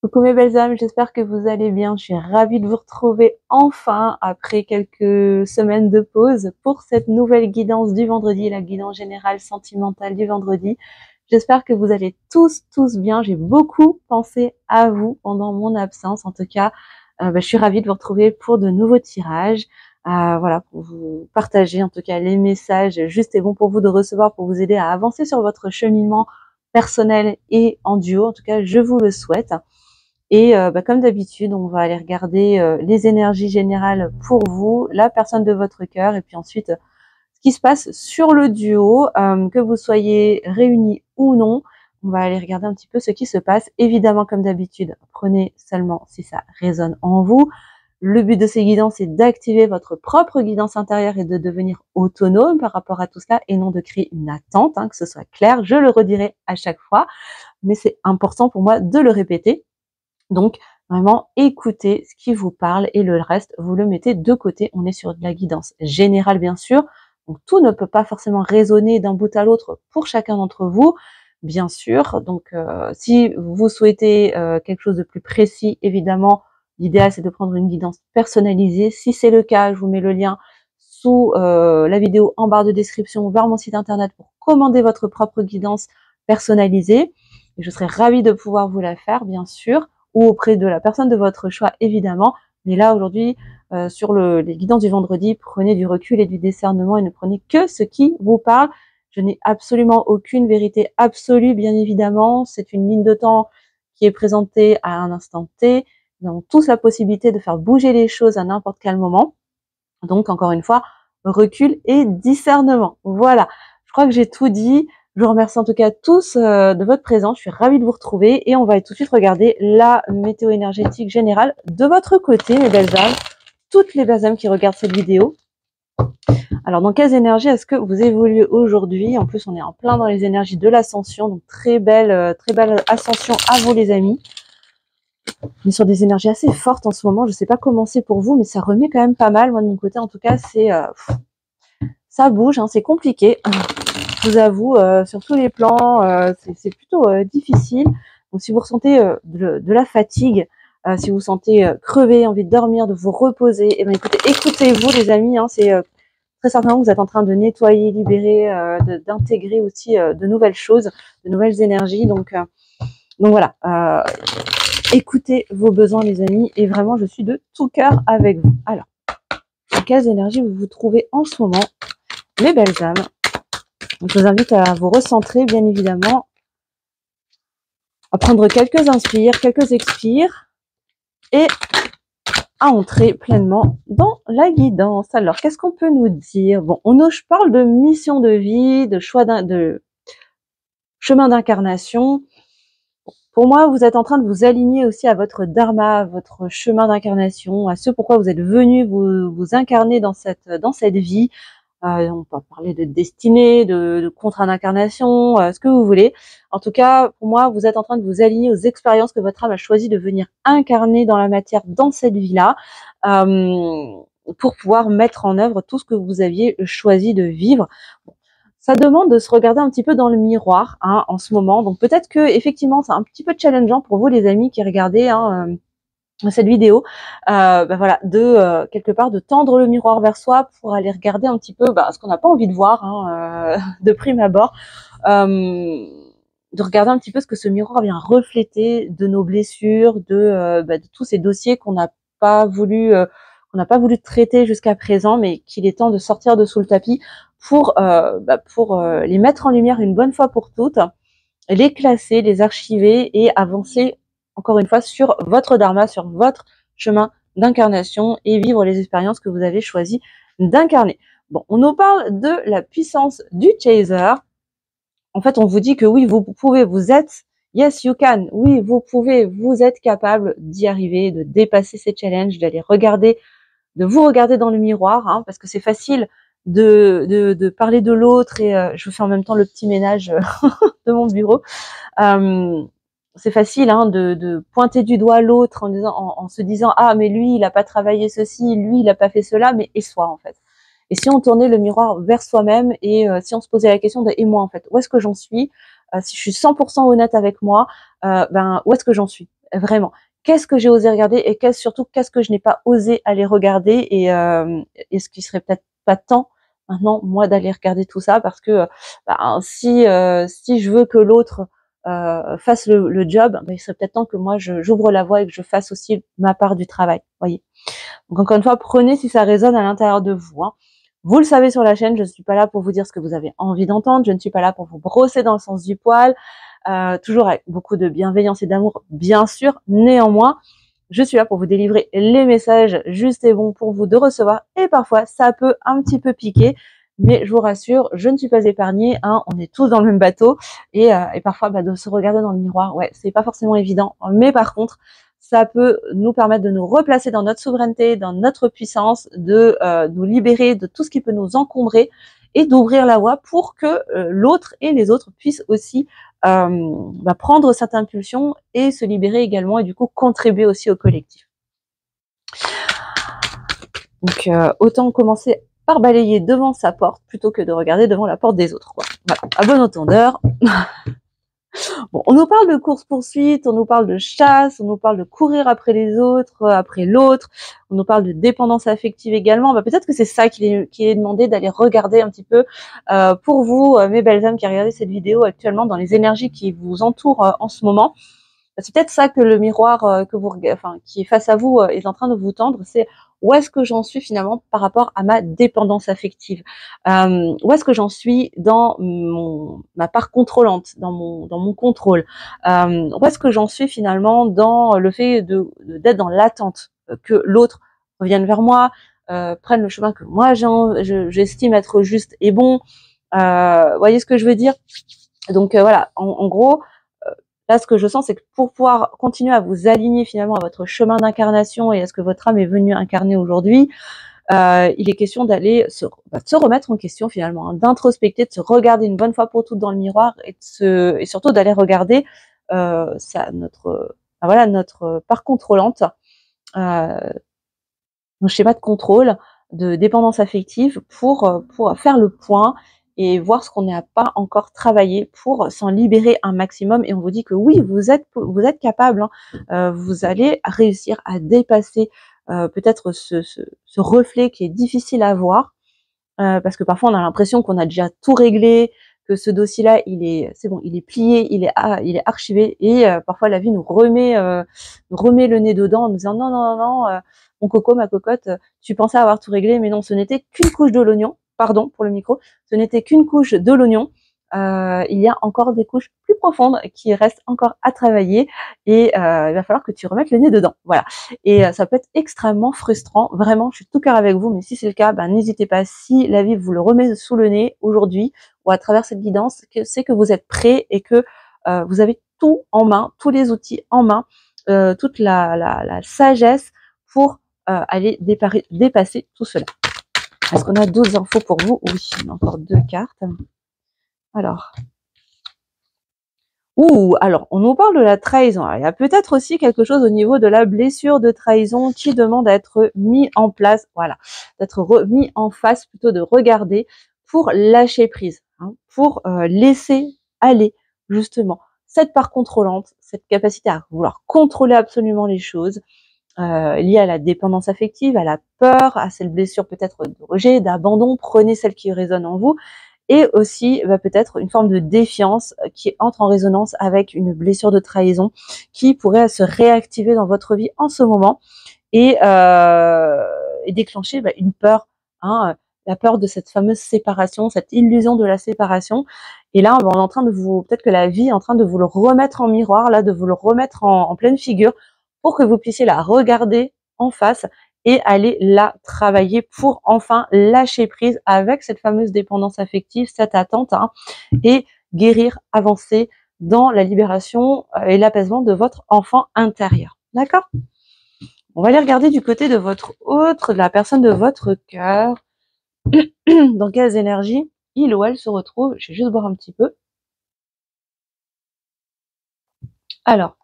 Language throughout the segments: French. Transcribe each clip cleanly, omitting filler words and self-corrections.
Coucou mes belles âmes, j'espère que vous allez bien. Je suis ravie de vous retrouver enfin après quelques semaines de pause pour cette nouvelle guidance du vendredi, la guidance générale sentimentale du vendredi. J'espère que vous allez tous bien. J'ai beaucoup pensé à vous pendant mon absence. En tout cas, je suis ravie de vous retrouver pour de nouveaux tirages. Voilà, pour vous partager en tout cas les messages justes et bons pour vous de recevoir, pour vous aider à avancer sur votre cheminement personnel et en duo. En tout cas, je vous le souhaite. Et comme d'habitude, on va aller regarder les énergies générales pour vous, la personne de votre cœur, et puis ensuite ce qui se passe sur le duo, que vous soyez réunis ou non. On va aller regarder un petit peu ce qui se passe. Évidemment, comme d'habitude, prenez seulement si ça résonne en vous. Le but de ces guidances, c'est d'activer votre propre guidance intérieure et de devenir autonome par rapport à tout cela et non de créer une attente, que ce soit clair. Je le redirai à chaque fois, mais c'est important pour moi de le répéter. Donc, vraiment, écoutez ce qui vous parle et le reste, vous le mettez de côté. On est sur de la guidance générale, bien sûr. Donc, tout ne peut pas forcément résonner d'un bout à l'autre pour chacun d'entre vous, bien sûr. Donc, si vous souhaitez quelque chose de plus précis, évidemment, l'idéal, c'est de prendre une guidance personnalisée. Si c'est le cas, je vous mets le lien sous la vidéo en barre de description vers mon site internet pour commander votre propre guidance personnalisée. Et je serai ravie de pouvoir vous la faire, bien sûr, ou auprès de la personne de votre choix, évidemment. Mais là, aujourd'hui, sur les guidances du vendredi, prenez du recul et du discernement et ne prenez que ce qui vous parle. Je n'ai absolument aucune vérité absolue, bien évidemment. C'est une ligne de temps qui est présentée à un instant T. Nous avons tous la possibilité de faire bouger les choses à n'importe quel moment. Donc, encore une fois, recul et discernement. Voilà, je crois que j'ai tout dit. Je vous remercie en tout cas tous de votre présence. Je suis ravie de vous retrouver et on va tout de suite regarder la météo énergétique générale de votre côté, mes belles âmes, toutes les belles âmes qui regardent cette vidéo. Alors, dans quelles énergies est-ce que vous évoluez aujourd'hui? En plus, on est en plein dans les énergies de l'ascension, donc très belle ascension à vous, les amis. On est sur des énergies assez fortes en ce moment. Je ne sais pas comment c'est pour vous, mais ça remet quand même pas mal. Moi, de mon côté, en tout cas, c'est ça bouge, c'est compliqué. Je vous avoue, sur tous les plans, c'est plutôt difficile. Donc, si vous ressentez de la fatigue, si vous sentez crevé, envie de dormir, de vous reposer, eh bien, écoutez-vous, les amis. C'est très certainement que vous êtes en train de nettoyer, libérer, d'intégrer aussi de nouvelles choses, de nouvelles énergies. Donc voilà. Écoutez vos besoins, les amis, et vraiment, je suis de tout cœur avec vous. Alors, dans quelles énergies vous vous trouvez en ce moment, mes belles âmes? Je vous invite à vous recentrer, bien évidemment, à prendre quelques inspires, quelques expires, et à entrer pleinement dans la guidance. Alors, qu'est-ce qu'on peut nous dire? Bon, je parle de mission de vie, de choix de chemin d'incarnation. Pour moi, vous êtes en train de vous aligner aussi à votre dharma, à votre chemin d'incarnation, à ce pourquoi vous êtes venu vous incarner dans cette vie. On peut parler de destinée, de contrat d'incarnation, ce que vous voulez. En tout cas, pour moi, vous êtes en train de vous aligner aux expériences que votre âme a choisi de venir incarner dans la matière, dans cette vie-là, pour pouvoir mettre en œuvre tout ce que vous aviez choisi de vivre. Ça demande de se regarder un petit peu dans le miroir en ce moment. Donc peut-être que effectivement, c'est un petit peu challengeant pour vous, les amis qui regardez cette vidéo, voilà, de quelque part de tendre le miroir vers soi pour aller regarder un petit peu ce qu'on n'a pas envie de voir de prime abord, de regarder un petit peu ce que ce miroir vient refléter de nos blessures, de tous ces dossiers qu'on n'a pas voulu traiter jusqu'à présent, mais qu'il est temps de sortir de sous le tapis pour les mettre en lumière une bonne fois pour toutes, les classer, les archiver et avancer encore une fois sur votre dharma, sur votre chemin d'incarnation et vivre les expériences que vous avez choisi d'incarner. Bon, on nous parle de la puissance du chaser. En fait, on vous dit que oui, vous pouvez, vous êtes, yes, you can, oui, vous pouvez, vous êtes capable d'y arriver, de dépasser ces challenges, d'aller regarder, de vous regarder dans le miroir, parce que c'est facile de parler de l'autre et je vous fais en même temps le petit ménage de mon bureau. C'est facile de pointer du doigt l'autre en se disant ah mais lui il a pas travaillé ceci, lui il a pas fait cela, mais et soi en fait. Et si on tournait le miroir vers soi-même et si on se posait la question de et moi en fait, où est-ce que j'en suis, si je suis 100% honnête avec moi, où est-ce que j'en suis? Vraiment. Qu'est-ce que j'ai osé regarder et surtout qu'est-ce que je n'ai pas osé aller regarder et ce qui serait peut-être pas temps maintenant moi d'aller regarder tout ça parce que si je veux que l'autre fasse le job, il serait peut-être temps que moi j'ouvre la voie et que je fasse aussi ma part du travail. Voyez. Donc encore une fois, prenez si ça résonne à l'intérieur de vous. Hein. Vous le savez sur la chaîne, je ne suis pas là pour vous dire ce que vous avez envie d'entendre, je ne suis pas là pour vous brosser dans le sens du poil, toujours avec beaucoup de bienveillance et d'amour, bien sûr. Néanmoins, je suis là pour vous délivrer les messages justes et bons pour vous de recevoir. Et parfois, ça peut un petit peu piquer, mais je vous rassure, je ne suis pas épargnée. Hein, on est tous dans le même bateau. Et parfois, de se regarder dans le miroir, ouais, c'est pas forcément évident. Mais par contre, ça peut nous permettre de nous replacer dans notre souveraineté, dans notre puissance, de nous libérer de tout ce qui peut nous encombrer et d'ouvrir la voie pour que l'autre et les autres puissent aussi prendre cette impulsion et se libérer également et du coup contribuer aussi au collectif. Donc autant commencer par balayer devant sa porte plutôt que de regarder devant la porte des autres, quoi. Voilà, à bon entendeur. Bon, on nous parle de course-poursuite, on nous parle de chasse, on nous parle de courir après les autres, après l'autre, on nous parle de dépendance affective également. Peut-être que c'est ça qu'il est demandé d'aller regarder un petit peu pour vous, mes belles âmes qui regardez cette vidéo actuellement dans les énergies qui vous entourent en ce moment. C'est peut-être ça que le miroir qui est face à vous est en train de vous tendre, c'est où est-ce que j'en suis finalement par rapport à ma dépendance affective, où est-ce que j'en suis dans ma part contrôlante, dans mon contrôle, où est-ce que j'en suis finalement dans le fait d'être dans l'attente que l'autre revienne vers moi, prenne le chemin que moi j'estime être juste et bon. Voyez ce que je veux dire? Donc voilà, en gros. Là, ce que je sens, c'est que pour pouvoir continuer à vous aligner finalement à votre chemin d'incarnation et à ce que votre âme est venue incarner aujourd'hui, il est question d'aller se remettre en question finalement, hein, d'introspecter, de se regarder une bonne fois pour toutes dans le miroir et surtout d'aller regarder notre part contrôlante, nos schémas de contrôle, de dépendance affective pour faire le point et voir ce qu'on n'a pas encore travaillé pour s'en libérer un maximum. Et on vous dit que oui, vous êtes capable, hein, vous allez réussir à dépasser peut-être ce reflet qui est difficile à voir, parce que parfois on a l'impression qu'on a déjà tout réglé, que ce dossier-là, c'est bon, il est plié, il est archivé, et parfois la vie nous remet le nez dedans en nous disant non, non, non, non, mon coco, ma cocotte, tu pensais avoir tout réglé, mais non, ce n'était qu'une couche de l'oignon. Pardon pour le micro, ce n'était qu'une couche de l'oignon. Il y a encore des couches plus profondes qui restent encore à travailler et il va falloir que tu remettes le nez dedans. Voilà. Et ça peut être extrêmement frustrant. Vraiment, je suis tout cœur avec vous, mais si c'est le cas, n'hésitez pas. Si la vie vous le remet sous le nez aujourd'hui ou à travers cette guidance, c'est que vous êtes prêts et que vous avez tout en main, tous les outils en main, toute la sagesse pour aller dépasser tout cela. Est-ce qu'on a d'autres infos pour vous? Oui, on a encore 2 cartes. Alors. Alors, on nous parle de la trahison. Alors, il y a peut-être aussi quelque chose au niveau de la blessure de trahison qui demande à être mis en place, voilà, d'être mis en face, plutôt de regarder pour lâcher prise, hein, pour laisser aller, justement, cette part contrôlante, cette capacité à vouloir contrôler absolument les choses, liées à la dépendance affective, à la peur, à cette blessure peut-être de rejet, d'abandon. Prenez celle qui résonne en vous. Et aussi peut-être une forme de défiance qui entre en résonance avec une blessure de trahison qui pourrait se réactiver dans votre vie en ce moment et déclencher une peur, hein, la peur de cette fameuse séparation, cette illusion de la séparation. Et là, on est en train de peut-être que la vie est en train de vous le remettre en miroir, là, de vous le remettre en pleine figure pour que vous puissiez la regarder en face et aller la travailler pour enfin lâcher prise avec cette fameuse dépendance affective, cette attente, hein, et guérir, avancer dans la libération et l'apaisement de votre enfant intérieur. D'accord? On va aller regarder du côté de votre autre, de la personne de votre cœur. Dans quelles énergies il ou elle se retrouve? Je vais juste boire un petit peu. Alors,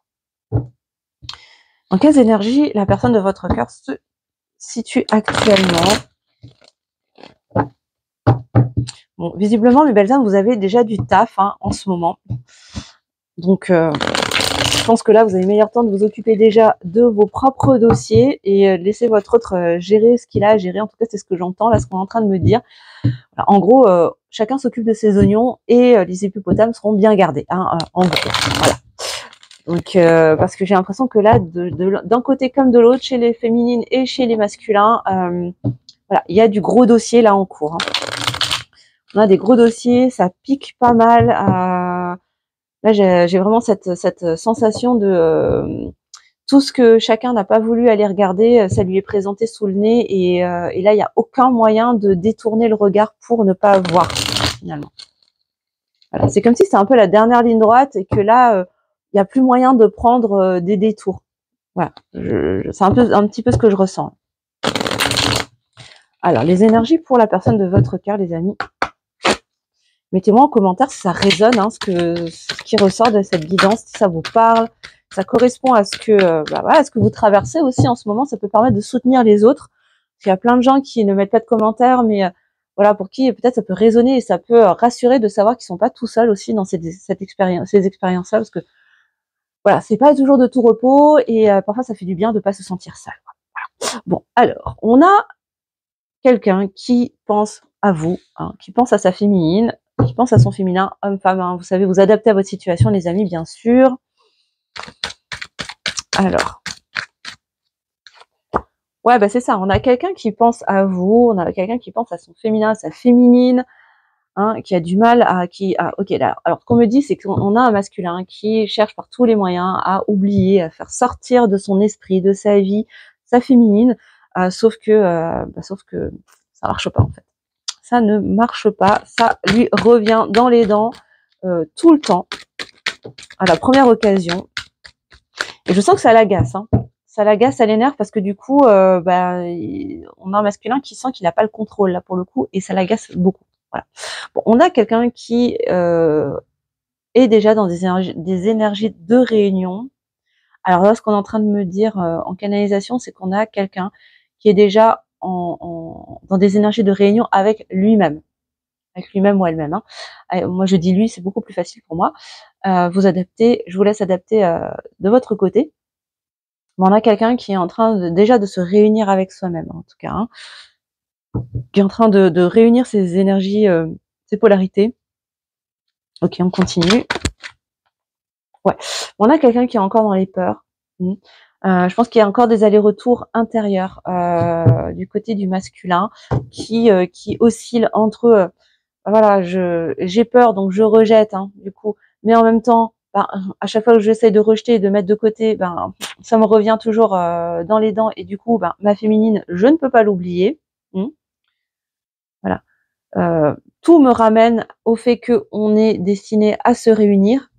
dans quelles énergies la personne de votre cœur se situe actuellement? Bon, visiblement, mes belles âmes, vous avez déjà du taf, hein, en ce moment. Donc, Je pense que là, vous avez meilleur temps de vous occuper déjà de vos propres dossiers et laisser votre autre gérer ce qu'il a à gérer. En tout cas, c'est ce que j'entends là, ce qu'on est en train de me dire. Voilà, en gros, chacun s'occupe de ses oignons et les hippopotames seront bien gardés. Hein, en gros, voilà. Donc, parce que j'ai l'impression que là, d'un côté comme de l'autre, chez les féminines et chez les masculins, voilà, il y a du gros dossier là en cours. Hein. On a des gros dossiers, ça pique pas mal. Là, j'ai vraiment cette sensation de tout ce que chacun n'a pas voulu aller regarder, ça lui est présenté sous le nez et là, il n'y a aucun moyen de détourner le regard pour ne pas voir finalement. Voilà, c'est comme si c'était un peu la dernière ligne droite et que là, il n'y a plus moyen de prendre des détours. Voilà, c'est un petit peu ce que je ressens. Alors, les énergies pour la personne de votre cœur, les amis. Mettez-moi en commentaire si ça résonne, hein, ce qui ressort de cette guidance, si ça vous parle, ça correspond à ce que, voilà, à ce que vous traversez aussi en ce moment. Ça peut permettre de soutenir les autres. Parce qu'il y a plein de gens qui ne mettent pas de commentaires, mais voilà, pour qui peut-être ça peut résonner et ça peut rassurer de savoir qu'ils sont pas tout seuls aussi dans ces expériences-là, parce que voilà, c'est pas toujours de tout repos et parfois ça fait du bien de pas se sentir seul. Voilà. Bon, alors, on a quelqu'un qui pense à vous, hein, qui pense à sa féminine, qui pense à son féminin, homme-femme. Hein, vous savez, vous adaptez à votre situation, les amis, bien sûr. Alors, ouais, bah c'est ça. On a quelqu'un qui pense à vous, on a quelqu'un qui pense à son féminin, à sa féminine, hein, qui a du mal à, ok, là, alors ce qu'on me dit, c'est qu'on a un masculin qui cherche par tous les moyens à oublier, à faire sortir de son esprit, de sa vie, sa féminine, sauf que ça marche pas en fait. Ça ne marche pas, ça lui revient dans les dents tout le temps, à la première occasion. Et je sens que ça l'agace, hein. Ça l'agace, ça l'énerve parce que du coup, on a un masculin qui sent qu'il n'a pas le contrôle là pour le coup et ça l'agace beaucoup. Voilà. Bon, on a quelqu'un qui est déjà dans des énergies de réunion. Alors là, ce qu'on est en train de me dire en canalisation, c'est qu'on a quelqu'un qui est déjà dans des énergies de réunion avec lui-même ou elle-même. Hein. Moi, je dis lui, c'est beaucoup plus facile pour moi. Vous adaptez, je vous laisse adapter de votre côté. Mais on a quelqu'un qui est en train déjà de se réunir avec soi-même, en tout cas, hein, qui est en train de réunir ses énergies, ses polarités. Ok, on continue. Ouais, on a quelqu'un qui est encore dans les peurs. Je pense qu'il y a encore des allers-retours intérieurs du côté du masculin qui oscille entre voilà, j'ai peur, donc je rejette, hein, du coup. Mais en même temps, à chaque fois que j'essaie de rejeter et de mettre de côté, ça me revient toujours dans les dents. Et du coup, ma féminine, je ne peux pas l'oublier. Voilà. Tout me ramène au fait qu'on est destiné à se réunir.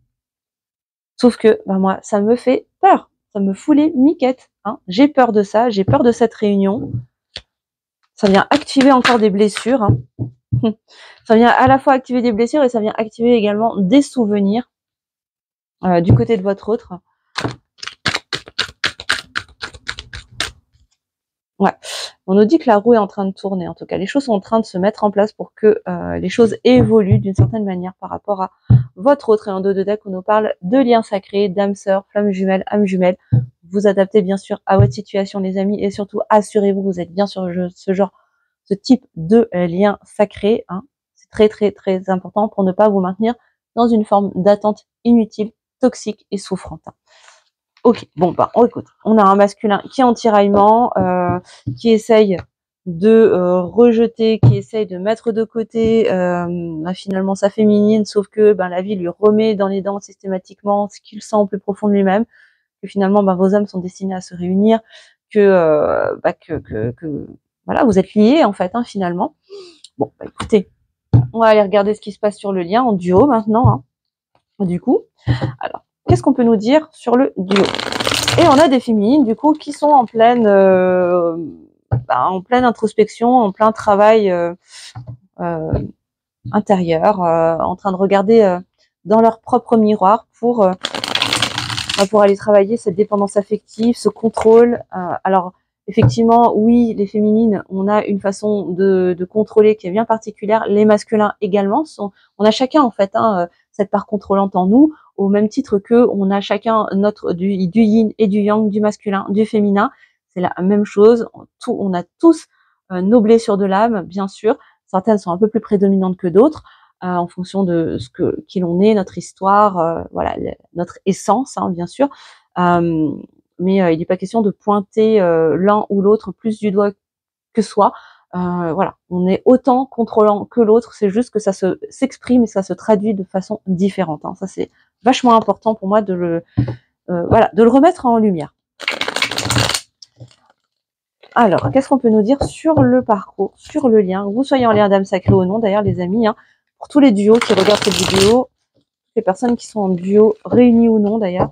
Sauf que, moi, ça me fait peur. Ça me fout les miquettes. Hein. J'ai peur de ça. J'ai peur de cette réunion. Ça vient activer encore des blessures. Hein. Ça vient à la fois activer des blessures et ça vient activer également des souvenirs du côté de votre autre. Ouais, on nous dit que la roue est en train de tourner. En tout cas, les choses sont en train de se mettre en place pour que les choses évoluent d'une certaine manière par rapport à votre autre. Et en dos de deck, on nous parle de liens sacrés, d'âme sœur, flamme jumelle, âme jumelle. Vous adaptez bien sûr à votre situation, les amis, et surtout assurez-vous que vous êtes bien sur ce type de lien sacré. Hein. C'est très très très important pour ne pas vous maintenir dans une forme d'attente inutile, toxique et souffrante. Ok, bon, écoute, on a un masculin qui est en tiraillement, qui essaye de rejeter, qui essaye de mettre de côté finalement sa féminine, sauf que la vie lui remet dans les dents systématiquement ce qu'il sent au plus profond de lui-même, que finalement vos âmes sont destinées à se réunir, que voilà, vous êtes liés en fait, hein, finalement. Bon, écoutez, on va aller regarder ce qui se passe sur le lien en duo maintenant, hein, du coup. Alors, qu'est-ce qu'on peut nous dire sur le duo? Et on a des féminines, du coup, qui sont en pleine introspection, en plein travail intérieur, en train de regarder dans leur propre miroir pour aller travailler cette dépendance affective, ce contrôle. Alors, effectivement, oui, les féminines, on a une façon de contrôler qui est bien particulière. Les masculins également on a chacun en fait cette part contrôlante en nous. au même titre que on a chacun notre du yin et du yang, du masculin, du féminin. C'est la même chose. On a tous nos blessures de l'âme, bien sûr. Certaines sont un peu plus prédominantes que d'autres, en fonction de qui l'on est, notre histoire, voilà, notre essence, hein, bien sûr. Mais il n'est pas question de pointer l'un ou l'autre plus du doigt que soi. Voilà, on est autant contrôlant que l'autre, c'est juste que ça s'exprime et ça se traduit de façon différente. Hein. Ça, c'est vachement important pour moi de le remettre en lumière. Alors, qu'est-ce qu'on peut nous dire sur le parcours, sur le lien, que vous soyez en lien d'âme sacrée ou non, d'ailleurs les amis, hein, pour tous les duos qui regardent cette vidéo, les personnes qui sont en duo, réunies ou non d'ailleurs.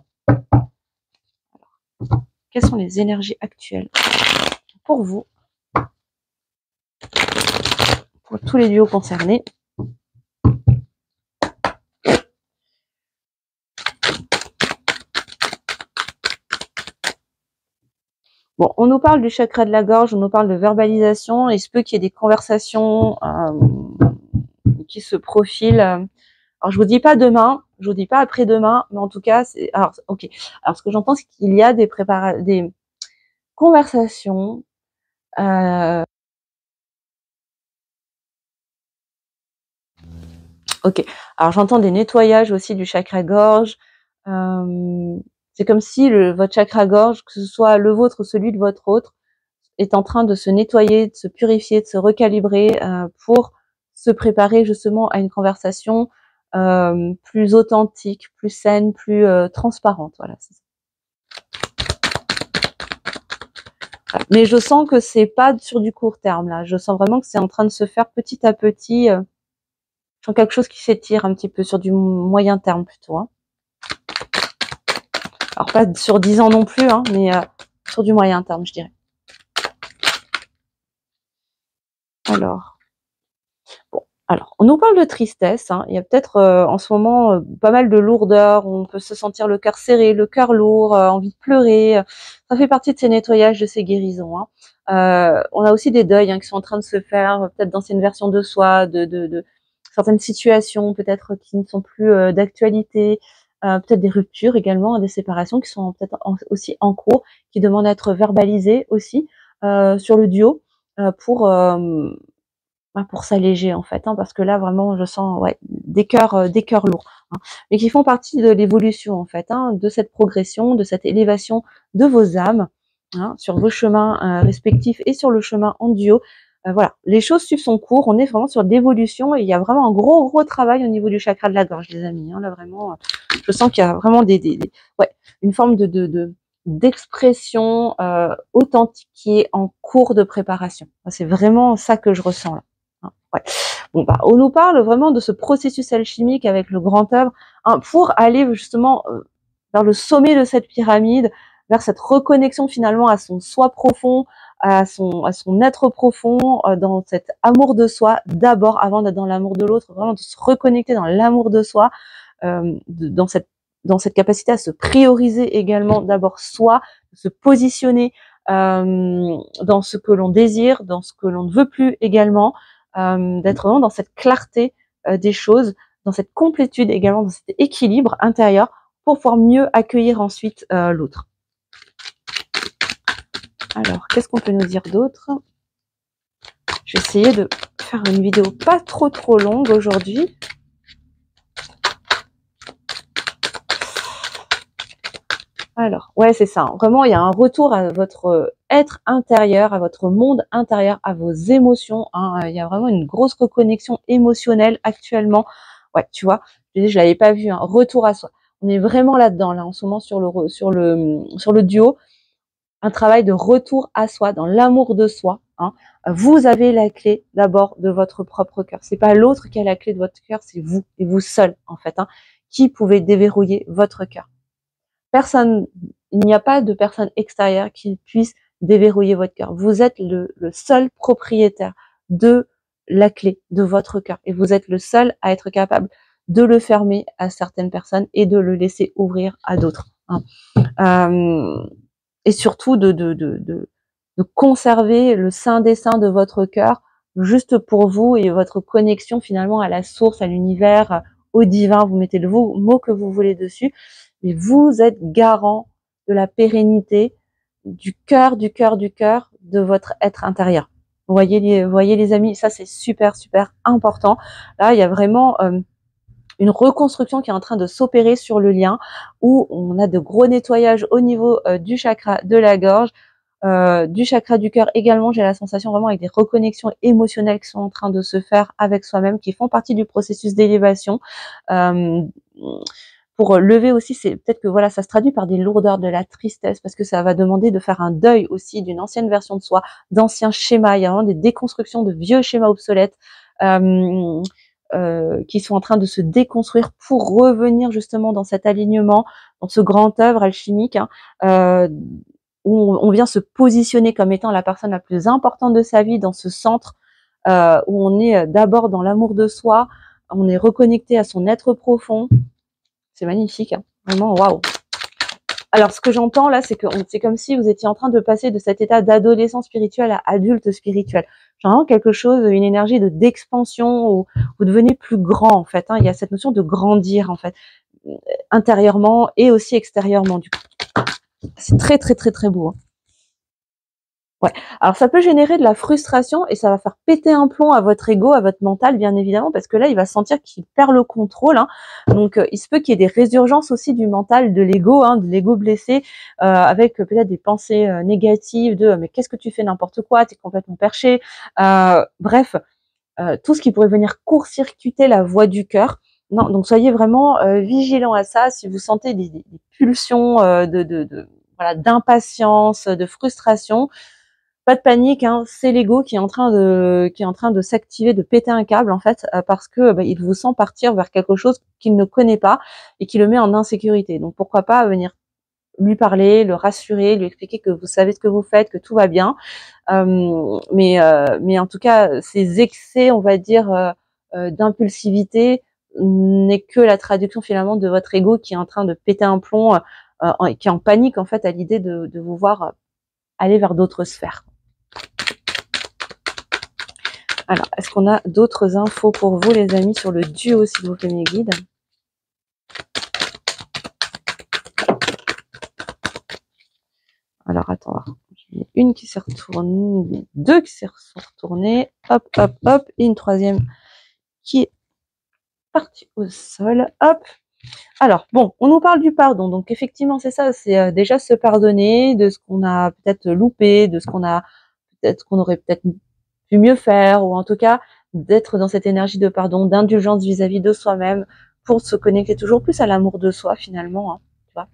Quelles sont les énergies actuelles pour vous, pour tous les duos concernés? Bon, on nous parle du chakra de la gorge, on nous parle de verbalisation. Il se peut qu'il y ait des conversations qui se profilent. Alors, je vous dis pas demain, je vous dis pas après-demain, mais en tout cas, c'est. Alors, ok. Alors, ce que j'entends, c'est qu'il y a des conversations. Ok. Alors, j'entends des nettoyages aussi du chakra gorge. C'est comme si votre chakra gorge, que ce soit le vôtre ou celui de votre autre, est en train de se nettoyer, de se purifier, de se recalibrer pour se préparer justement à une conversation plus authentique, plus saine, plus transparente. Voilà. Mais je sens que c'est pas sur du court terme là. Je sens vraiment que c'est en train de se faire petit à petit. Je sens quelque chose qui s'étire un petit peu sur du moyen terme plutôt. Hein. Alors pas sur 10 ans non plus, hein, mais sur du moyen terme, je dirais. Alors, bon, alors, on nous parle de tristesse. Hein. Il y a peut-être en ce moment pas mal de lourdeur. On peut se sentir le cœur serré, le cœur lourd, envie de pleurer. Ça fait partie de ces nettoyages, de ces guérisons. Hein. On a aussi des deuils hein, qui sont en train de se faire, peut-être d'anciennes versions de soi, de certaines situations, peut-être qui ne sont plus d'actualité. Peut-être des ruptures également, des séparations qui sont peut-être aussi en cours, qui demandent à être verbalisées aussi sur le duo pour s'alléger en fait, hein, parce que là vraiment je sens des cœurs lourds, hein, mais qui font partie de l'évolution en fait, hein, de cette progression, de cette élévation de vos âmes, hein, sur vos chemins respectifs et sur le chemin en duo. Voilà, les choses suivent son cours, on est vraiment sur l'évolution et il y a vraiment un gros travail au niveau du chakra de la gorge, les amis. Hein, là vraiment, je sens qu'il y a vraiment une forme d'expression authentique qui est en cours de préparation. C'est vraiment ça que je ressens là. Ouais. Bon, bah, on nous parle vraiment de ce processus alchimique avec le grand œuvre hein, pour aller justement vers le sommet de cette pyramide, vers cette reconnexion finalement à son soi profond, à son être profond, dans cet amour de soi d'abord, avant d'être dans l'amour de l'autre, vraiment de se reconnecter dans l'amour de soi, dans cette capacité à se prioriser également d'abord soi, de se positionner dans ce que l'on désire, dans ce que l'on ne veut plus également. D'être vraiment dans cette clarté des choses, dans cette complétude également, dans cet équilibre intérieur pour pouvoir mieux accueillir ensuite l'autre. Alors, qu'est-ce qu'on peut nous dire d'autre? Je vais essayer de faire une vidéo pas trop longue aujourd'hui. Alors, ouais, c'est ça. Hein. Vraiment, il y a un retour à votre être intérieur, à votre monde intérieur, à vos émotions. Hein. Il y a vraiment une grosse reconnexion émotionnelle actuellement. Ouais, tu vois, je l'avais pas vu. Hein. Retour à soi. On est vraiment là-dedans, là, en ce moment sur le duo. Un travail de retour à soi, dans l'amour de soi. Hein. Vous avez la clé d'abord de votre propre cœur. C'est pas l'autre qui a la clé de votre cœur, c'est vous et vous seul en fait. Hein, qui pouvez déverrouiller votre cœur. Personne, il n'y a pas de personne extérieure qui puisse déverrouiller votre cœur. Vous êtes le seul propriétaire de la clé de votre cœur et vous êtes le seul à être capable de le fermer à certaines personnes et de le laisser ouvrir à d'autres. Hein. Et surtout de conserver le sein des seins de votre cœur juste pour vous et votre connexion finalement à la source, à l'univers, au divin, vous mettez le mot que vous voulez dessus, mais vous êtes garant de la pérennité du cœur de votre être intérieur. Vous voyez les amis, ça c'est super important. Là, il y a vraiment une reconstruction qui est en train de s'opérer sur le lien, où on a de gros nettoyages au niveau du chakra de la gorge, du chakra du cœur également. J'ai la sensation vraiment avec des reconnexions émotionnelles qui sont en train de se faire avec soi-même, qui font partie du processus d'élévation. Pour lever aussi, c'est peut-être que voilà, ça se traduit par des lourdeurs, de la tristesse, parce que ça va demander de faire un deuil aussi d'une ancienne version de soi, d'anciens schémas. Il y a vraiment des déconstructions de vieux schémas obsolètes qui sont en train de se déconstruire pour revenir justement dans cet alignement, dans ce grand œuvre alchimique, où on vient se positionner comme étant la personne la plus importante de sa vie, dans ce centre où on est d'abord dans l'amour de soi, on est reconnecté à son être profond. C'est magnifique, hein. Vraiment, waouh. Alors, ce que j'entends là, c'est que c'est comme si vous étiez en train de passer de cet état d'adolescent spirituel à adulte spirituel. Genre quelque chose, une énergie d'expansion, où vous devenez plus grand en fait. Hein. Il y a cette notion de grandir en fait, intérieurement et aussi extérieurement. Du coup, c'est très beau. Hein. Ouais. Alors ça peut générer de la frustration et ça va faire péter un plomb à votre ego, à votre mental, bien évidemment, parce que là, il va sentir qu'il perd le contrôle. Hein. Donc, il se peut qu'il y ait des résurgences aussi du mental, de l'ego blessé, avec peut-être des pensées négatives de mais qu'est-ce que tu fais n'importe quoi, t'es complètement perché. Bref, tout ce qui pourrait venir court-circuiter la voie du cœur. Non, donc soyez vraiment vigilants à ça. Si vous sentez des pulsions voilà, d'impatience, de frustration. Pas de panique, hein, c'est l'ego qui est en train de s'activer, de péter un câble en fait, parce que il vous sent partir vers quelque chose qu'il ne connaît pas et qui le met en insécurité. Donc pourquoi pas venir lui parler, le rassurer, lui expliquer que vous savez ce que vous faites, que tout va bien. Mais en tout cas, ces excès, on va dire, d'impulsivité n'est que la traduction finalement de votre ego qui est en train de péter un plomb, qui est en panique en fait à l'idée de vous voir aller vers d'autres sphères. Alors, est-ce qu'on a d'autres infos pour vous, les amis, sur le duo, s'il vous plaît, mes guides? Alors, attends, il y a une qui s'est retournée, deux qui s'est retournée, hop, et une troisième qui est partie au sol, hop. Alors, bon, on nous parle du pardon, donc effectivement, c'est ça, c'est déjà se pardonner de ce qu'on a peut-être loupé, de ce qu'on aurait peut-être pu mieux faire, ou en tout cas d'être dans cette énergie de pardon, d'indulgence vis-à-vis de soi-même, pour se connecter toujours plus à l'amour de soi finalement. Hein, tu vois.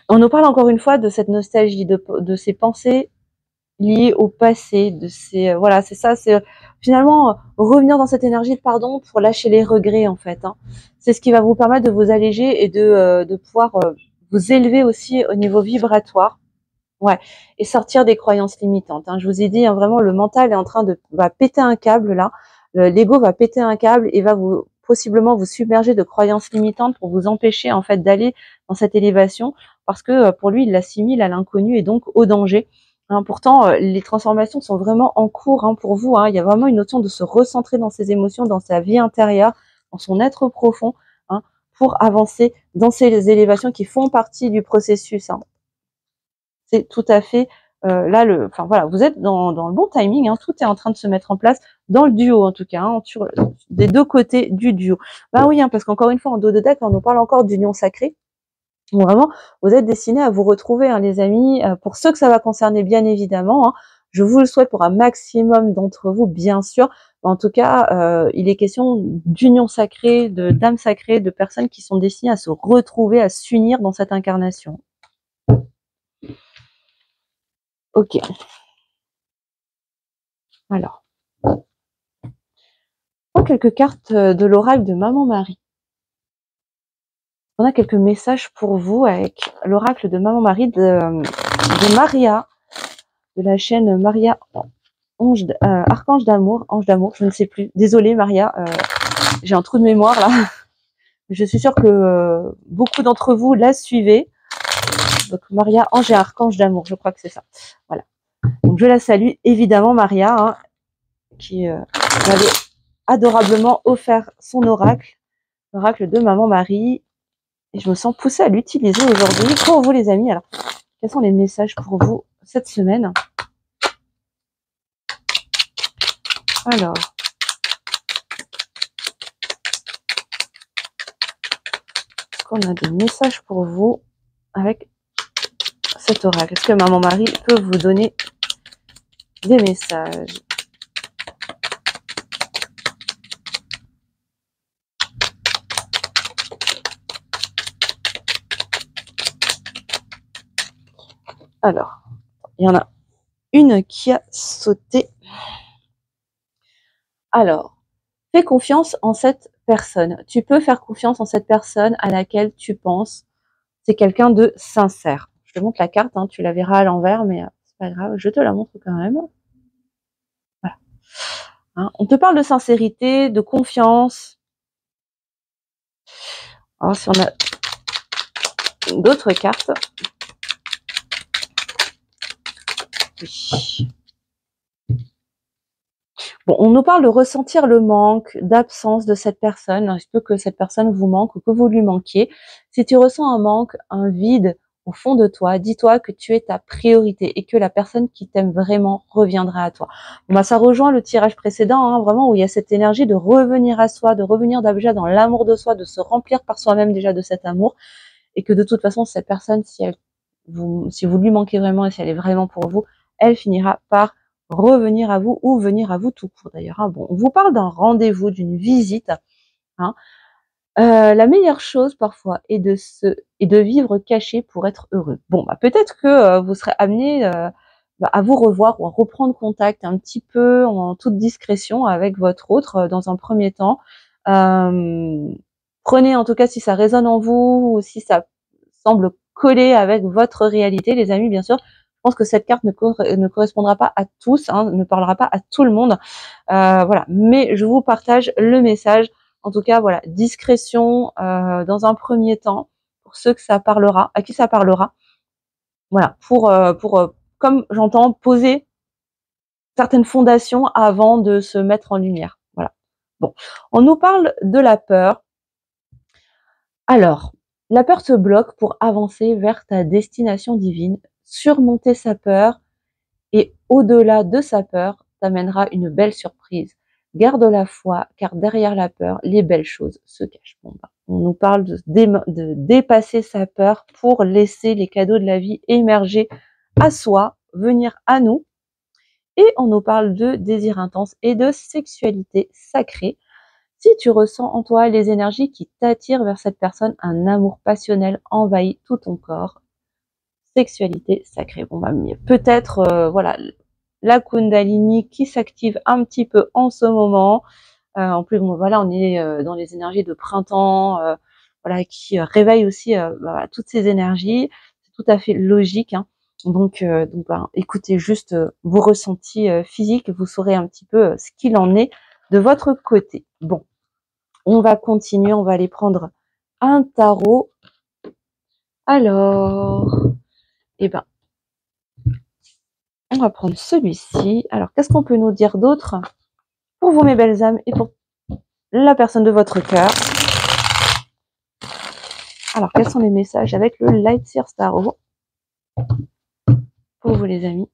On nous parle encore une fois de cette nostalgie, de ces pensées liées au passé, de ces voilà, c'est ça, c'est finalement revenir dans cette énergie de pardon pour lâcher les regrets en fait. Hein. C'est ce qui va vous permettre de vous alléger et de pouvoir vous élever aussi au niveau vibratoire. Ouais, et sortir des croyances limitantes. Hein. Je vous ai dit, hein, vraiment, le mental est en train va péter un câble là. L'ego va péter un câble et va possiblement vous submerger de croyances limitantes pour vous empêcher en fait d'aller dans cette élévation, parce que pour lui, il l'assimile à l'inconnu et donc au danger. Hein, pourtant, les transformations sont vraiment en cours hein, pour vous. Hein. Il y a vraiment une notion de se recentrer dans ses émotions, dans sa vie intérieure, dans son être profond, hein, pour avancer dans ces élévations qui font partie du processus. Hein. C'est tout à fait là enfin voilà, vous êtes dans le bon timing, hein, tout est en train de se mettre en place dans le duo en tout cas, hein, sur des deux côtés du duo. Bah oui, hein, parce qu'encore une fois en dos de deck, on nous parle encore d'union sacrée. Donc vraiment, vous êtes destinés à vous retrouver, hein, les amis. Pour ceux que ça va concerner, bien évidemment, hein, je vous le souhaite pour un maximum d'entre vous, bien sûr. En tout cas, il est question d'union sacrée, d'âme sacrée, de personnes qui sont destinées à se retrouver, à s'unir dans cette incarnation. Ok. Alors, on a quelques cartes de l'oracle de Maman Marie. On a quelques messages pour vous avec l'oracle de Maman Marie de Maria, de la chaîne Maria Archange d'amour, Ange d'amour, je ne sais plus. Désolée Maria, j'ai un trou de mémoire là. Je suis sûre que beaucoup d'entre vous la suivez. Donc Maria, Ange et Archange d'amour, je crois que c'est ça. Voilà. Donc je la salue évidemment Maria, hein, qui m'avait adorablement offert son oracle, l'oracle de Maman Marie. Et je me sens poussée à l'utiliser aujourd'hui pour vous les amis. Alors, quels sont les messages pour vous cette semaine? Alors, est-ce qu'on a des messages pour vous avec cet oracle? Est-ce que Maman Marie peut vous donner des messages? Alors, il y en a une qui a sauté. Alors, fais confiance en cette personne. Tu peux faire confiance en cette personne à laquelle tu penses. C'est quelqu'un de sincère. Je te montre la carte, hein, tu la verras à l'envers, mais c'est pas grave, je te la montre quand même. Voilà. Hein, on te parle de sincérité, de confiance. Alors, si on a d'autres cartes. Oui. Bon, on nous parle de ressentir le manque, d'absence de cette personne. Il se peut que cette personne vous manque ou que vous lui manquiez. Si tu ressens un manque, un vide au fond de toi, dis-toi que tu es ta priorité et que la personne qui t'aime vraiment reviendra à toi. Bon, bah, ça rejoint le tirage précédent, hein, vraiment, où il y a cette énergie de revenir à soi, de revenir déjà dans l'amour de soi, de se remplir par soi-même déjà de cet amour. Et que de toute façon, cette personne, si vous lui manquez vraiment et si elle est vraiment pour vous, elle finira par revenir à vous ou venir à vous tout court d'ailleurs. Hein. Bon, on vous parle d'un rendez-vous, d'une visite. Hein. La meilleure chose parfois est de vivre caché pour être heureux. Bon, bah, peut-être que vous serez amené à vous revoir ou à reprendre contact un petit peu en toute discrétion avec votre autre dans un premier temps. Prenez en tout cas si ça résonne en vous ou si ça semble coller avec votre réalité, les amis, bien sûr. Je pense que cette carte ne correspondra pas à tous, hein, ne parlera pas à tout le monde. Voilà, mais je vous partage le message. En tout cas, voilà, discrétion dans un premier temps pour ceux que ça parlera, à qui ça parlera. Voilà, pour comme j'entends, poser certaines fondations avant de se mettre en lumière. Voilà. Bon, on nous parle de la peur. Alors, la peur te bloque pour avancer vers ta destination divine, surmonter sa peur et au-delà de sa peur t'amènera une belle surprise. Garde la foi, car derrière la peur, les belles choses se cachent. Bon, bah, on nous parle de dépasser sa peur pour laisser les cadeaux de la vie émerger à soi, venir à nous. Et on nous parle de désir intense et de sexualité sacrée. Si tu ressens en toi les énergies qui t'attirent vers cette personne, un amour passionnel envahit tout ton corps. Sexualité sacrée. Bon, bah, peut-être, voilà, la Kundalini qui s'active un petit peu en ce moment. En plus, bon, voilà, on est dans les énergies de printemps, voilà, qui réveillent aussi bah, toutes ces énergies. C'est tout à fait logique. Hein. Donc bah, écoutez juste vos ressentis physiques, vous saurez un petit peu ce qu'il en est de votre côté. Bon, on va continuer, on va aller prendre un tarot. Alors, eh ben, on va prendre celui-ci. Alors, qu'est-ce qu'on peut nous dire d'autre pour vous, mes belles âmes, et pour la personne de votre cœur? Alors, quels sont les messages avec le Light Seer Tarot pour vous, les amis?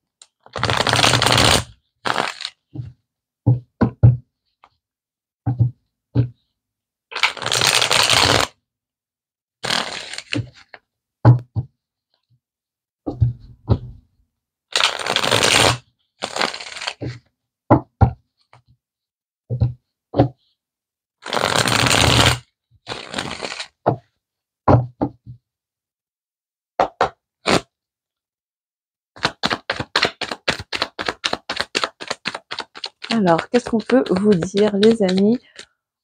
Alors, qu'est-ce qu'on peut vous dire, les amis,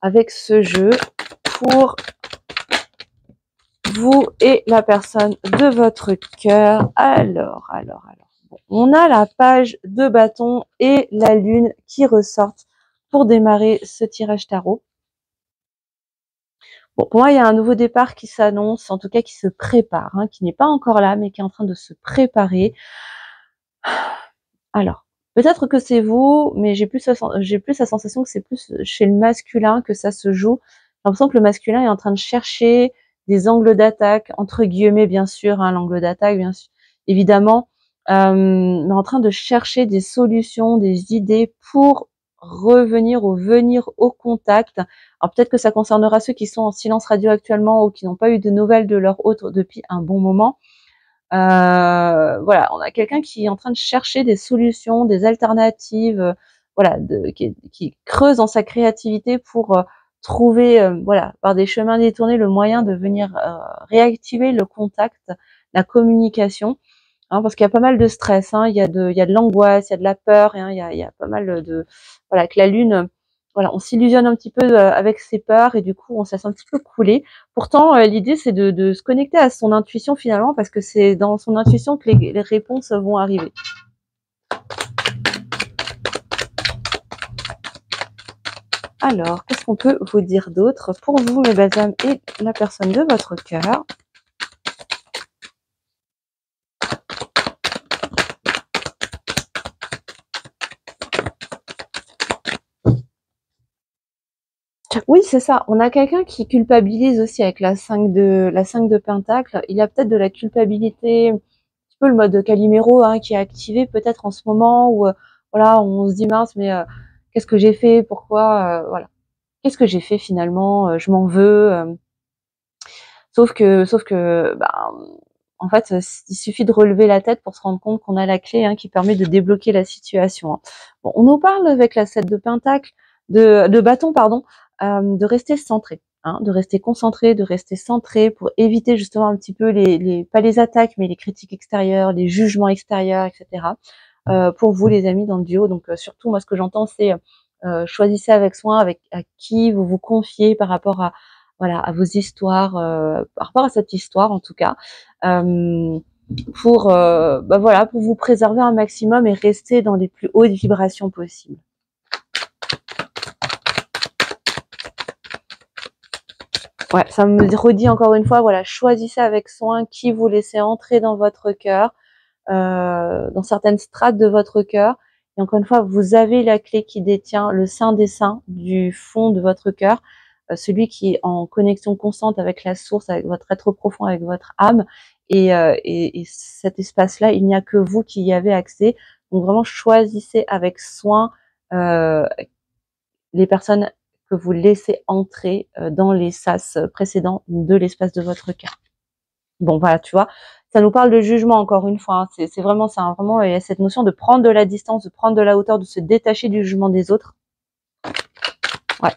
avec ce jeu pour vous et la personne de votre cœur? Alors. Bon, on a la page de bâton et la lune qui ressortent pour démarrer ce tirage tarot. Bon, pour moi, il y a un nouveau départ qui s'annonce, en tout cas qui se prépare, hein, qui n'est pas encore là, mais qui est en train de se préparer. Alors, Peut-être que c'est vous, mais j'ai plus la sensation que c'est plus chez le masculin que ça se joue. J'ai l'impression que le masculin est en train de chercher des angles d'attaque, entre guillemets, bien sûr, hein, l'angle d'attaque, bien sûr, évidemment, mais en train de chercher des solutions, des idées pour revenir ou venir au contact. Alors peut-être que ça concernera ceux qui sont en silence radio actuellement ou qui n'ont pas eu de nouvelles de leur hôte depuis un bon moment. Voilà, on a quelqu'un qui est en train de chercher des solutions, des alternatives, voilà, qui creuse dans sa créativité pour trouver, voilà, par des chemins détournés, le moyen de venir réactiver le contact, la communication, hein, parce qu'il y a pas mal de stress, hein, il y a de l'angoisse, il y a de la peur, hein, il y a pas mal de, voilà, que la lune, voilà, on s'illusionne un petit peu avec ses peurs et du coup on se laisse un petit peu couler. Pourtant, l'idée c'est de se connecter à son intuition finalement parce que c'est dans son intuition que les réponses vont arriver. Alors, qu'est-ce qu'on peut vous dire d'autre pour vous, mes belles âmes et la personne de votre cœur? Oui, c'est ça. On a quelqu'un qui culpabilise aussi avec la 5 de pentacle. Il y a peut-être de la culpabilité, un petit peu le mode Calimero, hein, qui est activé peut-être en ce moment où voilà, on se dit mince, mais qu'est-ce que j'ai fait? Pourquoi? Voilà. Qu'est-ce que j'ai fait finalement? Je m'en veux. Sauf que, bah, en fait, il suffit de relever la tête pour se rendre compte qu'on a la clé, hein, qui permet de débloquer la situation, hein. Bon, on nous parle avec la 7 de pentacle, de bâton, pardon, de rester centré, hein, de rester concentré, de rester centré pour éviter justement un petit peu pas les attaques, mais les critiques extérieures, les jugements extérieurs, etc. Pour vous, les amis, dans le duo. Donc, surtout, moi, ce que j'entends, c'est choisissez avec soin avec à qui vous vous confiez par rapport à, voilà, à vos histoires, par rapport à cette histoire en tout cas, pour bah voilà, pour vous préserver un maximum et rester dans les plus hautes vibrations possibles. Ouais, ça me redit encore une fois, voilà, choisissez avec soin qui vous laissez entrer dans votre cœur, dans certaines strates de votre cœur. Et encore une fois, vous avez la clé qui détient le saint des saints du fond de votre cœur, celui qui est en connexion constante avec la source, avec votre être profond, avec votre âme. Et cet espace-là, il n'y a que vous qui y avez accès. Donc vraiment, choisissez avec soin euh, les personnes que vous laissez entrer dans les sas précédents de l'espace de votre cœur. Bon, voilà, tu vois, ça nous parle de jugement encore une fois, hein. C'est vraiment ça, hein. Vraiment, il y a cette notion de prendre de la distance, de prendre de la hauteur, de se détacher du jugement des autres. Ouais,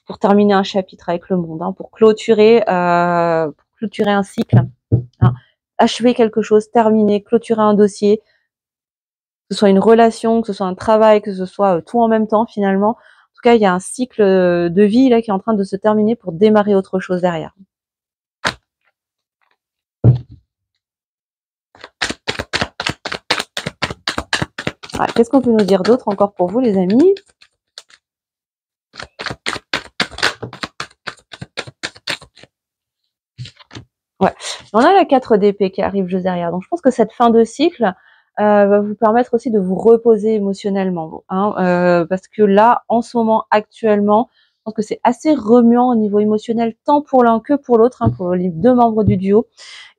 pour terminer un chapitre avec le monde, hein, pour clôturer un cycle, hein, achever quelque chose, terminer, clôturer un dossier, que ce soit une relation, que ce soit un travail, que ce soit tout en même temps finalement. En tout cas, il y a un cycle de vie là qui est en train de se terminer pour démarrer autre chose derrière. Ouais, qu'est-ce qu'on peut nous dire d'autre encore pour vous, les amis? Ouais, on a la 4 d'épée qui arrive juste derrière. Donc je pense que cette fin de cycle va vous permettre aussi de vous reposer émotionnellement, hein, parce que là, en ce moment, actuellement, je pense que c'est assez remuant au niveau émotionnel, tant pour l'un que pour l'autre, hein, pour les deux membres du duo,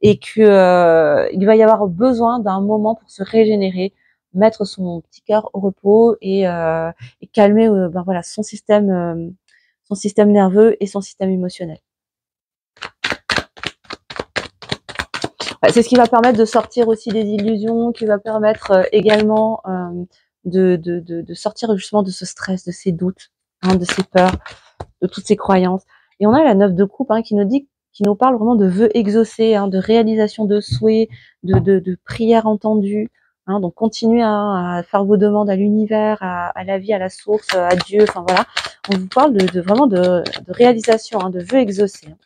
et que il va y avoir besoin d'un moment pour se régénérer, mettre son petit cœur au repos et calmer, ben voilà, son système nerveux et son système émotionnel. C'est ce qui va permettre de sortir aussi des illusions, qui va permettre également de sortir justement de ce stress, de ces doutes, hein, de ces peurs, de toutes ces croyances. Et on a la 9 de coupe, hein, qui nous parle vraiment de vœux exaucés, hein, de réalisation de souhaits, de prières entendues. Hein, donc continuez, hein, à faire vos demandes à l'univers, à la vie, à la source, à Dieu. Enfin voilà, on vous parle vraiment de réalisation, hein, de vœux exaucés. Hein.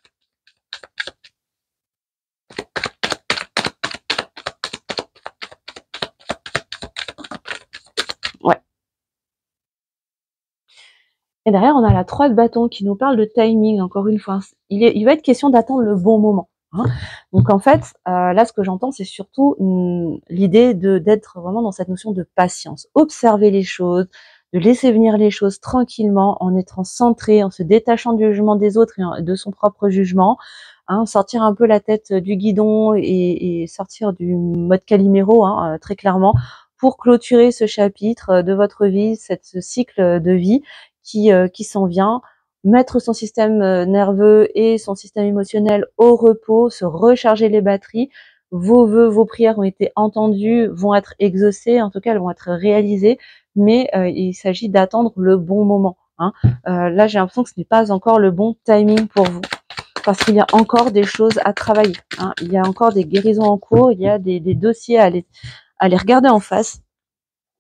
Ouais. Et derrière, on a la 3 de bâton qui nous parle de timing, encore une fois. Il va être question d'attendre le bon moment. Hein. Donc en fait, là, ce que j'entends, c'est surtout l'idée d'être vraiment dans cette notion de patience. Observer les choses, de laisser venir les choses tranquillement, en étant centré, en se détachant du jugement des autres et de son propre jugement. Hein, sortir un peu la tête du guidon et sortir du mode Calimero, hein, très clairement, pour clôturer ce chapitre de votre vie, ce cycle de vie qui s'en vient, mettre son système nerveux et son système émotionnel au repos, se recharger les batteries. Vos vœux, vos prières ont été entendus, vont être exaucés, en tout cas elles vont être réalisées, mais il s'agit d'attendre le bon moment. Hein. Là, j'ai l'impression que ce n'est pas encore le bon timing pour vous, parce qu'il y a encore des choses à travailler. Hein. Il y a encore des guérisons en cours, il y a des dossiers à les regarder en face.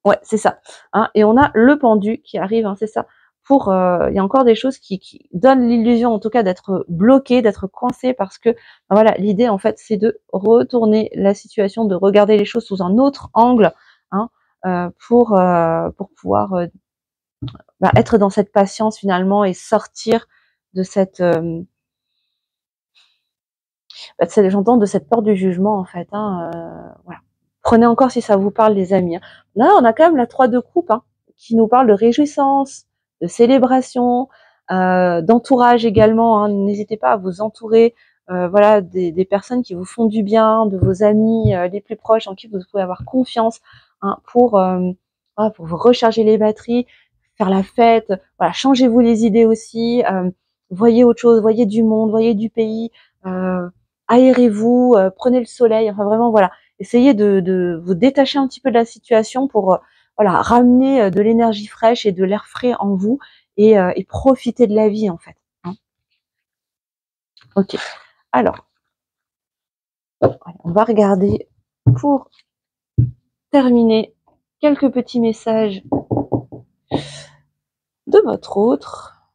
Ouais, c'est ça. Hein. Et on a le pendu qui arrive, hein, c'est ça. Il y a encore des choses qui donnent l'illusion, en tout cas, d'être bloqué, d'être coincé, parce que voilà, l'idée en fait, c'est de retourner la situation, de regarder les choses sous un autre angle, hein, pour pouvoir être dans cette patience finalement et sortir de cette j'entends de cette peur du jugement en fait. Hein, voilà. Prenez encore si ça vous parle, les amis. Hein. Là, on a quand même la 3 de coupe, hein, qui nous parle de réjouissance, de célébration, d'entourage également. Hein. N'hésitez pas à vous entourer, voilà, des personnes qui vous font du bien, de vos amis les plus proches en qui vous pouvez avoir confiance, hein, pour vous recharger les batteries, faire la fête. Voilà, changez-vous les idées aussi. Voyez autre chose, voyez du monde, voyez du pays. Aérez-vous, prenez le soleil. Enfin vraiment, voilà. Essayez de vous détacher un petit peu de la situation pour voilà, ramener de l'énergie fraîche et de l'air frais en vous et profiter de la vie en fait. Hein. Ok. Alors, on va regarder pour terminer quelques petits messages de votre autre.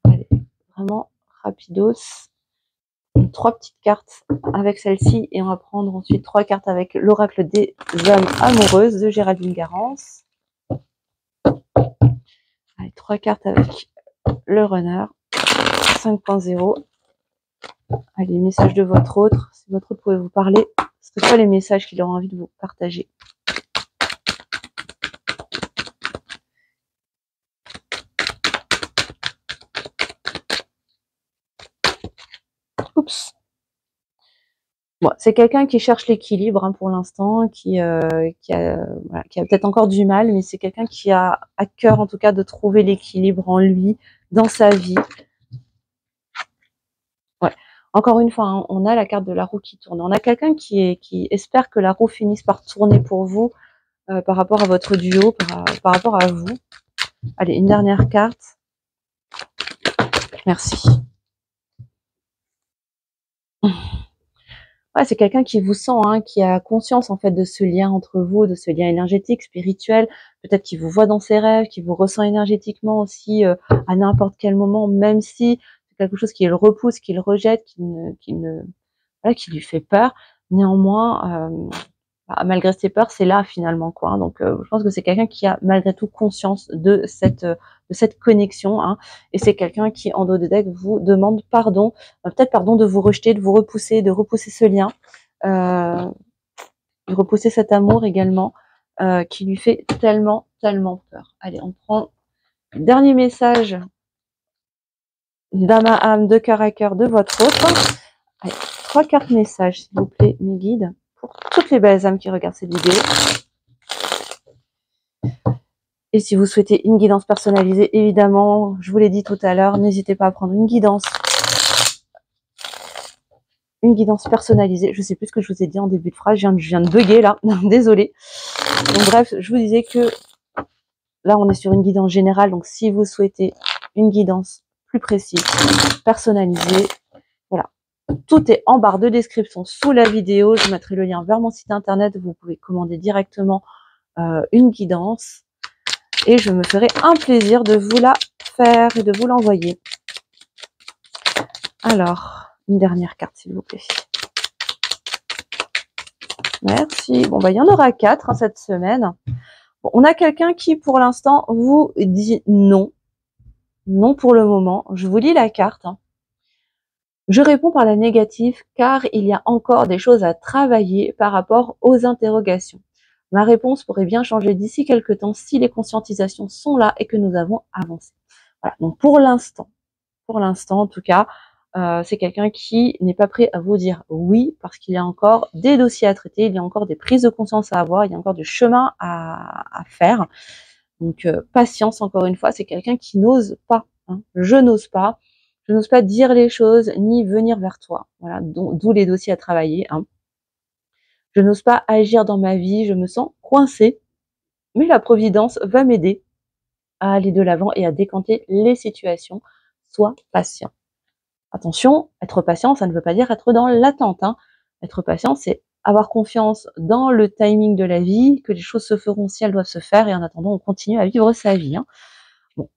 Allez, vraiment rapidos. 3 petites cartes avec celle-ci et on va prendre ensuite 3 cartes avec l'oracle des âmes amoureuses de Géraldine Garance. Allez, 3 cartes avec le runner 5.0. Allez, message de votre autre. Si votre autre pouvait vous parler, ce serait quoi les messages qu'il aura envie de vous partager? Oups. Bon, c'est quelqu'un qui cherche l'équilibre hein, pour l'instant, qui a peut-être encore du mal, mais c'est quelqu'un qui a à cœur en tout cas de trouver l'équilibre en lui, dans sa vie. Ouais. Encore une fois, hein, on a la carte de la roue qui tourne. On a quelqu'un qui espère que la roue finisse par tourner pour vous par rapport à votre duo, par rapport à vous. Allez, une dernière carte. Merci. Ouais, c'est quelqu'un qui vous sent, hein, qui a conscience en fait de ce lien entre vous, de ce lien énergétique, spirituel. Peut-être qu'il vous voit dans ses rêves, qu'il vous ressent énergétiquement aussi à n'importe quel moment, même si c'est quelque chose qui le repousse, qui le rejette, qui lui fait peur. Néanmoins, malgré ses peurs, c'est là finalement quoi. Hein. Donc, je pense que c'est quelqu'un qui a malgré tout conscience de cette connexion. Hein. Et c'est quelqu'un qui, en dos de deck, vous demande pardon, peut-être pardon de vous rejeter, de repousser ce lien, de repousser cet amour également, qui lui fait tellement, tellement peur. Allez, on prend le dernier message d'âme à âme, de cœur à cœur de votre autre. Allez, 3 cartes messages, s'il vous plaît, mes guides, pour toutes les belles âmes qui regardent cette vidéo. Et si vous souhaitez une guidance personnalisée, évidemment, je vous l'ai dit tout à l'heure, n'hésitez pas à prendre une guidance personnalisée. Je sais plus ce que je vous ai dit en début de phrase, je viens de bugger là, désolée. Donc bref, je vous disais que là, on est sur une guidance générale, donc si vous souhaitez une guidance plus précise, personnalisée, voilà. Tout est en barre de description sous la vidéo. Je mettrai le lien vers mon site internet. Vous pouvez commander directement une guidance. Et je me ferai un plaisir de vous la faire et de vous l'envoyer. Alors, une dernière carte, s'il vous plaît. Merci. Bon, il y en aura 4 hein, cette semaine. Bon, on a quelqu'un qui, pour l'instant, vous dit non. Non pour le moment. Je vous lis la carte. Hein. Je réponds par la négative car il y a encore des choses à travailler par rapport aux interrogations. Ma réponse pourrait bien changer d'ici quelques temps si les conscientisations sont là et que nous avons avancé. Voilà. Donc pour l'instant en tout cas, c'est quelqu'un qui n'est pas prêt à vous dire oui parce qu'il y a encore des dossiers à traiter, il y a encore des prises de conscience à avoir, il y a encore du chemin à faire. Donc patience encore une fois, c'est quelqu'un qui n'ose pas, hein. Je n'ose pas. Je n'ose pas dire les choses ni venir vers toi. Voilà, d'où les dossiers à travailler, hein. Je n'ose pas agir dans ma vie, je me sens coincée, mais la providence va m'aider à aller de l'avant et à décanter les situations. Sois patient. Attention, être patient, ça ne veut pas dire être dans l'attente, hein. Être patient, c'est avoir confiance dans le timing de la vie, que les choses se feront si elles doivent se faire, et en attendant, on continue à vivre sa vie, hein. Bon,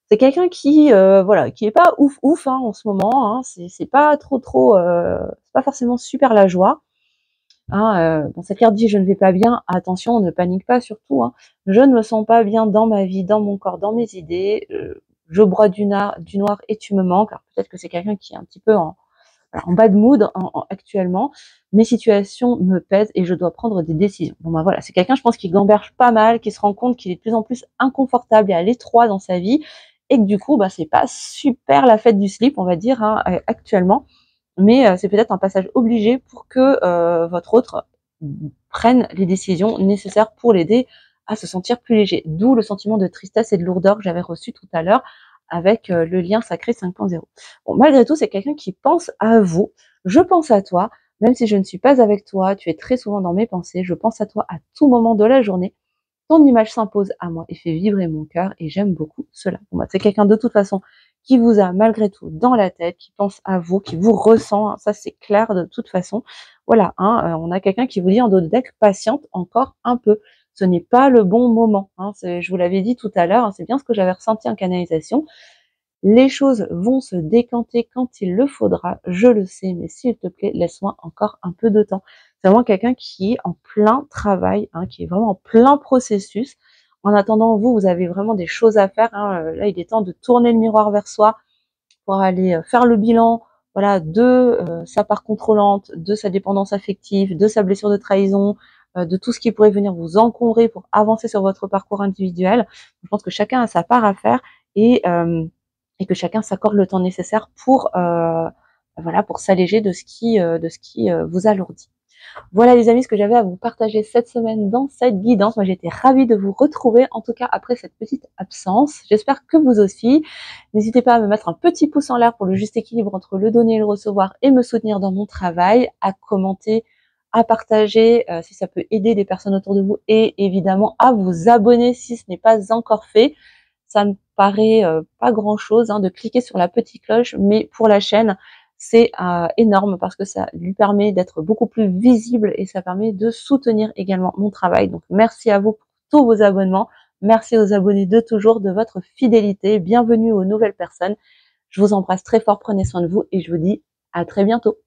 c'est quelqu'un qui, voilà, qui est pas ouf ouf, hein, en ce moment, hein. C'est pas trop, c'est pas forcément super la joie, hein. Bon, cette carte dit: «Je ne vais pas bien». Attention, ne panique pas surtout, hein. Je ne me sens pas bien dans ma vie, dans mon corps, dans mes idées. Je broie du noir et tu me manques. Alors peut-être que c'est quelqu'un qui est un petit peu en bad mood actuellement. Mes situations me pèsent et je dois prendre des décisions. Bon, ben voilà, c'est quelqu'un, je pense, qui gamberge pas mal, qui se rend compte qu'il est de plus en plus inconfortable et à l'étroit dans sa vie, et que du coup, bah, c'est pas super la fête du slip, on va dire, hein, actuellement. Mais c'est peut-être un passage obligé pour que votre autre prenne les décisions nécessaires pour l'aider à se sentir plus léger. D'où le sentiment de tristesse et de lourdeur que j'avais reçu tout à l'heure avec le lien sacré 5.0. Bon, malgré tout, c'est quelqu'un qui pense à vous. Je pense à toi, même si je ne suis pas avec toi, tu es très souvent dans mes pensées, je pense à toi à tout moment de la journée. Ton image s'impose à moi et fait vibrer mon cœur et j'aime beaucoup cela. Bon, bah, c'est quelqu'un de toute façon qui vous a malgré tout dans la tête, qui pense à vous, qui vous ressent, hein, ça c'est clair de toute façon. Voilà, hein, on a quelqu'un qui vous dit en dos de deck: patiente encore un peu. Ce n'est pas le bon moment, hein, je vous l'avais dit tout à l'heure, hein, c'est bien ce que j'avais ressenti en canalisation. Les choses vont se décanter quand il le faudra, je le sais, mais s'il te plaît, laisse-moi encore un peu de temps. C'est vraiment quelqu'un qui est en plein travail, hein, qui est vraiment en plein processus. En attendant, vous avez vraiment des choses à faire, hein. Là, il est temps de tourner le miroir vers soi pour aller faire le bilan, voilà, de sa part contrôlante, de sa dépendance affective, de sa blessure de trahison, de tout ce qui pourrait venir vous encombrer pour avancer sur votre parcours individuel. Je pense que chacun a sa part à faire, et que chacun s'accorde le temps nécessaire pour voilà, pour s'alléger de ce qui vous alourdit. Voilà les amis, ce que j'avais à vous partager cette semaine dans cette guidance. Moi j'étais ravie de vous retrouver, en tout cas après cette petite absence. J'espère que vous aussi. N'hésitez pas à me mettre un petit pouce en l'air pour le juste équilibre entre le donner et le recevoir, et me soutenir dans mon travail, à commenter, à partager si ça peut aider des personnes autour de vous, et évidemment à vous abonner si ce n'est pas encore fait. Ça me paraît pas grand chose, hein, de cliquer sur la petite cloche, mais pour la chaîne, c'est énorme parce que ça lui permet d'être beaucoup plus visible et ça permet de soutenir également mon travail. Donc merci à vous pour tous vos abonnements. Merci aux abonnés de toujours de votre fidélité. Bienvenue aux nouvelles personnes. Je vous embrasse très fort, prenez soin de vous et je vous dis à très bientôt.